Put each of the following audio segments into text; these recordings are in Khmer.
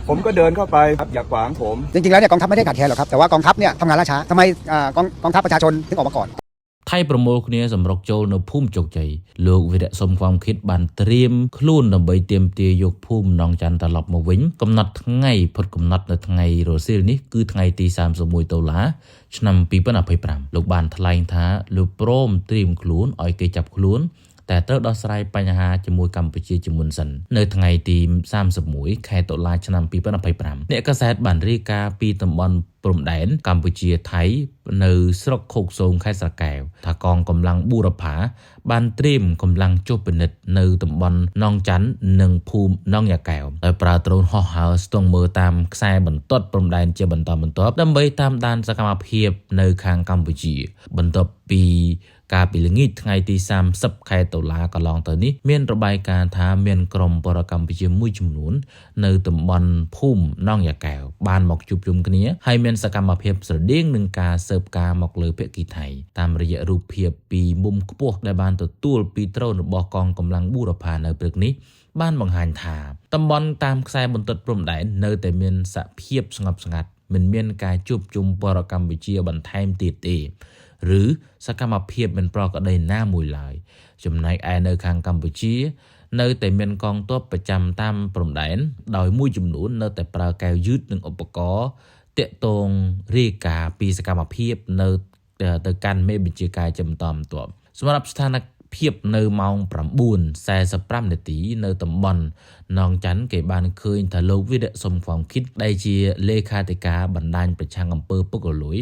ผมก็เดินเข้าไปครับอย่าขวางผมจริงๆแล้วเนี่ยกองทัพไม่ได้ขาดแคลนหรอกครับแต่ว่ากองทัพเนี่ยทำงานล่าช้าทำไมกองทัพประชาชนถึงออกมาก่อนไทยประมวลគ្នាសម្រុកចូលនៅភូមិជោគជ័យលោកវីរៈសុំความคิดបានត្រៀមខ្លួនដើម្បីទាមទារយកភូមិនងច័ន្ទត្រឡប់មកវិញកំណត់ថ្ងៃផុតកំណត់នៅថ្ងៃរសៀលនេះគឺថ្ងៃទី31ដុល្លារឆ្នាំ2025លោកបានថ្លែងថាលោកព្រមត្រៀមខ្លួនឲ្យគេចាប់ខ្លួនតែត្រូវដោះស្រាយបញ្ហាជាមួយកម្ពុជាជាមុនសិននៅថ្ងៃទី31ខែតុលាឆ្នាំ2025អ្នកកាសែតបានរាយការណ៍ពីតំបន់ព្រំដែនកម្ពុជាថៃនៅស្រុកខូកសូងខេត្តស្រកែវថាកងកម្លាំងប៊ូរផាបានត្រៀមកម្លាំងចុះពិនិត្យនៅតំបន់នងច័ន្ទនិងភូមិនងយ៉ាកែវដោយប្រើដ្រូនហោះហើរស្ទង់មើលតាមខ្សែបន្ទាត់ព្រំដែនជាបន្តបន្ទាប់ដើម្បីតាមដានសកម្មភាពនៅខាងកម្ពុជាបន្ទាប់ពីកាលពីល្ងាចថ្ងៃទី30ខែតុលាកន្លងទៅនេះមានរបាយការណ៍ថាមានក្រុមបរកម្ពុជាមួយចំនួននៅតំបន់ភូមិនងយ៉ាកែវបានមកជួបជុំគ្នាហើយមានសកម្មភាពស្រដៀងនឹងការស៊ើបការណ៍មកលើភាគីថៃតាមរយៈរូបភាពពីមុំខ្ពស់ដែលបានទទួលពីដ្រូនរបស់កងកម្លាំងប៊ូរផានៅព្រឹកនេះបានបង្ហាញថាតំបន់តាមខ្សែបន្ទាត់ព្រំដែននៅតែមានសភាពស្ងប់ស្ងាត់មិនមានការជួបជុំបរកម្ពុជាបន្ថែមទៀតទេឬសកម្មភាពមិនប្រក្រតីណាមួយឡើយចំណែកឯនៅខាងកម្ពុជានៅតែមានកងទ័ពប្រចាំតាមព្រំដែនដោយមួយចំនួននៅតែប្រើកែវយឺតនិងឧបករណ៍តាក់ទងរាយការណ៍ពីសកម្មភាពនៅទៅកាន់មេបញ្ជាការជាបន្តបន្ទាប់សម្រាប់ស្ថានភាពនៅម៉ោង 9:45 នាទីនៅតំបន់នងច័ន្ទគេបានឃើញថាលោកវីរៈសុំความคิดដែលជាលេខាធិការបណ្ដាញប្រឆាំងអំពើពុករលួយ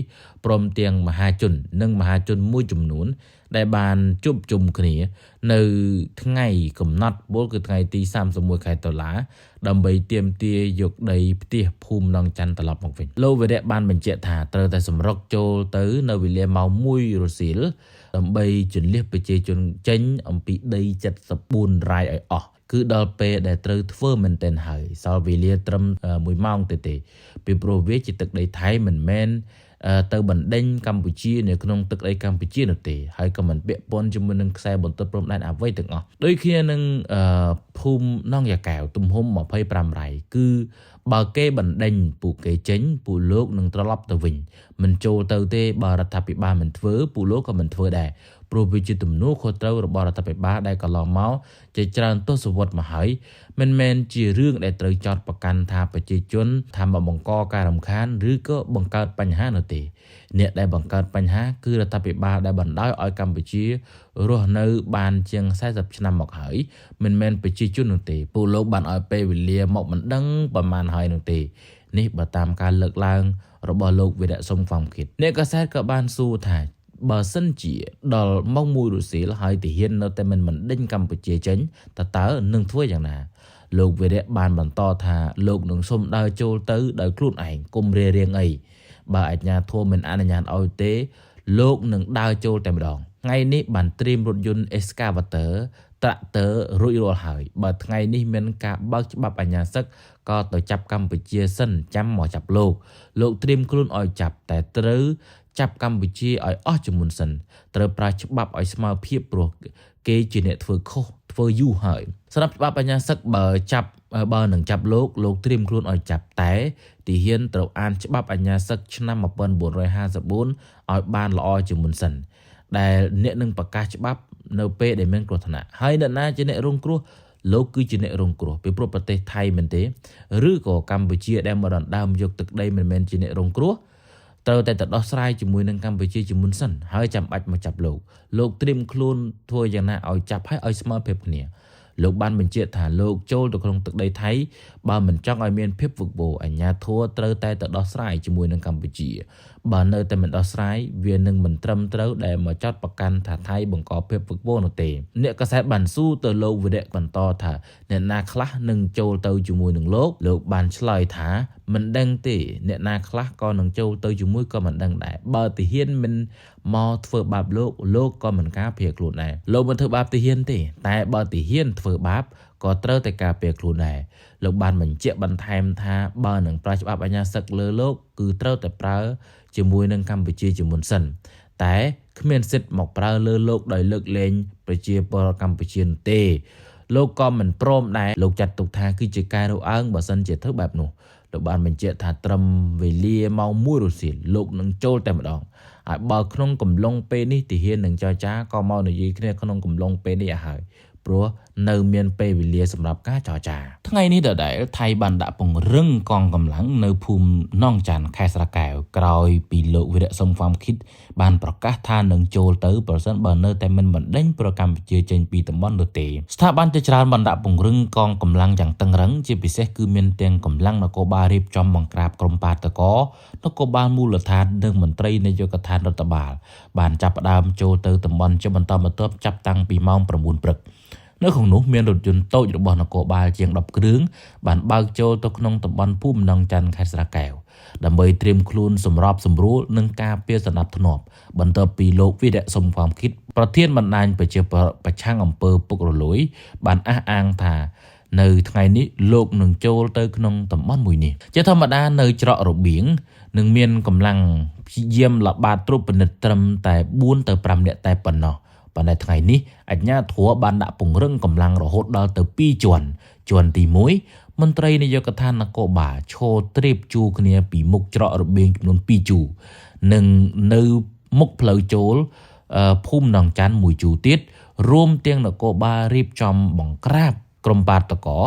ព្រមទាំងមហាជននិងមហាជនមួយចំនួនដែលបានជួបជុំគ្នានៅថ្ងៃកំណត់បុលគឺថ្ងៃទី31ខែតុលាដើម្បីទាមទារយកដីផ្ទះភូមិនងច័ន្ទត្រឡប់មកវិញលោកវីរៈបានបញ្ជាក់ថាត្រូវតែសម្រុកចូលទៅនៅវេលាម៉ោង 1 រសៀលដើម្បីជន្លៀសប្រជាជនចេញអំពីដី74រាយឲ្យអស់គឺដល់ពេលដែលត្រូវធ្វើមែនទែនហើយសល់វេលាត្រឹម1ម៉ោងទេពីព្រោះវាជាទឹកដីថៃមិនមែនទៅបណ្ដេញកម្ពុជានៅក្នុងទឹកដីកម្ពុជានោះទេហើយក៏មិនពាក់ព័ន្ធជាមួយនឹងខ្សែបន្ទាត់ព្រំដែនអ្វីទាំងអស់ដូចគ្នានឹងភូមិនងយ៉ាកែវទំហំ25រាយគឺបើគេបណ្ដេញពួកគេចេញពួកលោកនឹងត្រឡប់ទៅវិញមិនចូលទៅទេបើរដ្ឋាភិបាលមិនធ្វើពួកលោកក៏មិនធ្វើដែរព្រោះវាជាទំនួលខុសត្រូវរបស់រដ្ឋាភិបាលដែលកន្លងមកជាច្រើនទសវត្សរ៍មកហើយមិនមែនជារឿងដែលត្រូវចោទប្រកាន់ថាប្រជាជនថាមកបង្កការរំខានឬក៏បង្កើតបញ្ហានោះទេអ្នកដែលបង្កើតបញ្ហាគឺរដ្ឋាភិបាលដែលបណ្ដោយឲ្យកម្ពុជារស់នៅបានជាង40ឆ្នាំមកហើយមិនមែនប្រជាជននោះទេពួកលោកបានឲ្យពេលវេលាមកមិនដឹងប្រមាណហើយនោះទេនេះបើតាមការលើកឡើងរបស់លោកវីរៈសុំความคิดអ្នកកាសែតក៏បានសួរថាបើសិនជាដល់ម៉ោង 1 រសៀលហើយទាហាននៅតែមិនដេញកម្ពុជាចេញតើនឹងធ្វើយ៉ាងណាលោកវីរៈបានបន្តថាលោកនឹងសុំដើរចូលទៅដោយខ្លួនឯងកុំរារាំងអីបើអាជ្ញាធរមិនអនុញ្ញាតឲ្យទេលោកនឹងដើរចូលតែម្ដងថ្ងៃនេះបានត្រៀមរថយន្ត Excavator ត្រាក់ទ័ររួចរាល់ហើយបើថ្ងៃនេះមានការបើកច្បាប់អាជ្ញាសិទ្ធិក៏ទៅចាប់កម្ពុជាសិនចាំមកចាប់លោកត្រៀមខ្លួនឲ្យចាប់តែត្រូវចាប់កម្ពុជាឲ្យអស់ជាមុនសិនត្រូវប្រើច្បាប់ឲ្យស្មើភាពព្រោះគេជាអ្នកធ្វើខុសធ្វើយូរហើយសម្រាប់ច្បាប់អាជ្ញាសិទ្ធិបើនឹងចាប់លោកត្រៀមខ្លួនឲ្យចាប់តែទាហានត្រូវអានច្បាប់អាជ្ញាសិទ្ធិឆ្នាំ1954ឲ្យបានល្អជាមុនសិនដែលអ្នកនឹងប្រកាសច្បាប់នៅពេលដែលមានគ្រោះថ្នាក់ហើយអ្នកណាជាអ្នករងគ្រោះលោកគឺជាអ្នករងគ្រោះពីព្រោះប្រទេសថៃមែនទេឬក៏កម្ពុជាដែលមកដណ្ដើមយកទឹកដីមិនមែនជាអ្នករងគ្រោះត្រូវតែដោះស្រាយជាមួយនឹងកម្ពុជាជាមុនសិនហើយចាំបាច់មកចាប់លោកត្រៀមខ្លួនធ្វើយ៉ាងណាឲ្យចាប់ហើយឲ្យស្មើភាពគ្នាលោកបានបញ្ជាក់ថាលោកចូលទៅក្នុងទឹកដីថៃបើមិនចង់ឲ្យមានភាពវឹកវរអាជ្ញាធរត្រូវតែដោះស្រាយជាមួយនឹងកម្ពុជាបើនៅតែមិនដោះស្រាយវានឹងមិនត្រឹមត្រូវដែលមកចោទប្រកាន់ថាថៃបង្កភាពវឹកវរនោះទេអ្នកកាសែតបានសួរទៅលោកវីរៈបន្តថាអ្នកណាខ្លះនឹងចូលទៅជាមួយនឹងលោកបានឆ្លើយថាមិនដឹងទេអ្នកណាខ្លះក៏នឹងចូលទៅជាមួយក៏មិនដឹងដែរបើទាហានមិនមកធ្វើបាបលោកក៏មិនការពារខ្លួនដែរលោកមិនធ្វើបាបទាហានទេតែបើទាហានធ្វើបាបក៏ត្រូវតែការពារខ្លួនដែរលោកបានបញ្ជាក់បន្ថែមថាបើនឹងប្រើច្បាប់អាជ្ញាសិទ្ធិលើលោកគឺត្រូវតែប្រើជាមួយនឹងកម្ពុជាជាមុនសិនតែគ្មានសិទ្ធិមកប្រើលើលោកដោយលើកលែងប្រជាពលរដ្ឋកម្ពុជាទេ លោកក៏មិនព្រមដែរលោកចាត់ទុកថាគឺជាការរើសអើងបើសិនជាធ្វើបែបនោះលោកបានបញ្ជាក់ថាត្រឹមវេលាម៉ោង1រសៀលលោកនឹងចូលតែម្ដងហើយបើក្នុងកំឡុងពេលនេះទាហាននឹងចរចាក៏មកនិយាយគ្នាក្នុងកំឡុងពេលនេះឲ្យហើយព្រោះនៅមានពេលវេលាសម្រាប់ការចរចាថ្ងៃនេះដដែលថៃបានដាក់ពង្រឹងកងកម្លាំងនៅភូមិនងច័ន្ទខេត្តស្រែកែវក្រោយពីលោកវីរៈ សុំความគិតបានប្រកាសថានឹងចូលទៅប្រសិនបើនៅតែមិនបណ្ដេញប្រកម្ពុជាចេញពីតំបន់នោះទេស្ថាប័នជាច្រើនបានដាក់ពង្រឹងកងកម្លាំងយ៉ាងតឹងរ៉ឹងជាពិសេសគឺមានទាំងកម្លាំងនគរបាលរៀបចំបង្ក្រាបក្រុមបាតកោនគរបាលមូលដ្ឋាននិងមន្ត្រីនាយកដ្ឋានរដ្ឋបាលបានចាប់ផ្ដើមចូលទៅតំបន់ជាបន្តបន្ទាប់ចាប់តាំងពីម៉ោង 9 ព្រឹកនៅក្នុងនោះមានរថយន្តតូចរបស់នគរបាលជាង10គ្រឿងបានបើកចូលទៅក្នុងតំបន់ភូមិនងច័ន្ទខេត្តស្រែកែវដើម្បីត្រៀមខ្លួនសម្របសម្រួលនឹងការពារសណ្ដាប់ធ្នាប់បន្ទាប់ពីលោកវីរៈ សុំความគិតប្រធានបណ្ដាញប្រជាប្រឆាំងអំពើពុករលួយបានអះអាងថានៅថ្ងៃនេះលោកនឹងចូលទៅក្នុងតំបន់មួយនេះជាធម្មតានៅច្រករបៀងនឹងមានកម្លាំងព្យាយាមល្បាតត្រួតពិនិត្យត្រឹមតែ4ទៅ5នាក់តែប៉ុណ្ណោះប៉ុន្តែថ្ងៃនេះអាជ្ញាធរបានដាក់ពង្រឹងកម្លាំងរហូតដល់ទៅ2ជាន់ជាន់ទី1មន្ត្រីនាយកដ្ឋាននគរបាលឈរត្រៀបជួរគ្នាពីមុខច្រករបៀងចំនួន2ជួរនិងនៅមុខផ្លូវចូលភូមិនងច័ន្ទមួយជួរទៀតរួមទាំងនគរបាលរៀបចំបង្ក្រាបក្រុមបាតកោ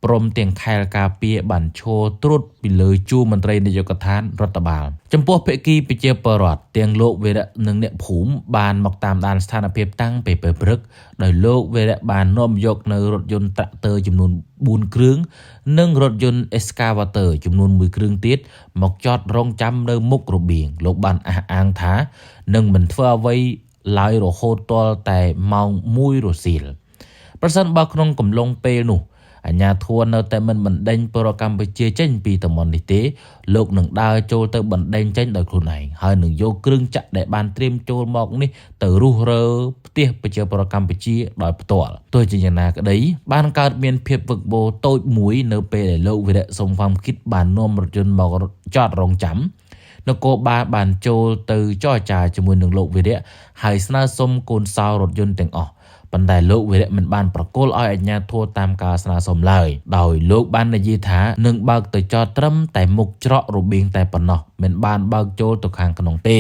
ព្រមទាំងខែលការពារបានឈរត្រួតពីលើជួរមន្ត្រីនាយកដ្ឋានរដ្ឋបាលចំពោះភាគីប្រជាពលរដ្ឋទាំងលោកវីរៈនិងអ្នកភូមិបានមកតាមដានស្ថានភាពតាំងពីពេលព្រឹកដោយលោកវីរៈបាននាំយកនៅរថយន្តត្រាក់ទ័រចំនួន4គ្រឿងនិងរថយន្ត Excavator ចំនួន1គ្រឿងទៀតមកចតរង់ចាំនៅមុខរបៀងលោកបានអះអាងថានឹងមិនធ្វើអ្វីឡើយរហូតទាល់តែម៉ោង1រសៀលប្រសិនបើក្នុងកំឡុងពេលនោះអាជ្ញាធរនៅតែមិនបណ្ដេញពលរដ្ឋកម្ពុជាចេញពីតំបន់នេះទេលោកនឹងដើរចូលទៅបណ្ដេញចេញដោយខ្លួនឯងហើយនឹងយកគ្រឿងចាក់ដែលបានត្រៀមចូលមកនេះទៅរុះរើផ្ទះប្រជាពលរដ្ឋកម្ពុជាដោយផ្ទាល់ទោះជាយ៉ាងណាក្តីបានកើតមានភាពវឹកវរតូចមួយនៅពេលដែលលោកវីរៈ សុំความគិតបាននាំរថយន្តមកចតរង់ចាំនគរបាលបានចូលទៅចរចាជាមួយនឹងលោកវីរៈហើយស្នើសុំកូនសោរថយន្តទាំងអស់ប៉ុន្តែលោកវីរៈមិនបានប្រគល់ឲ្យអាជ្ញាធរតាមការស្នើសុំឡើយដោយលោកបាននិយាយថានឹងបើកទៅចតត្រឹមតែមុខច្រករបៀងតែប៉ុណ្ណោះមិនបានបើកចូលទៅខាងក្នុងទេ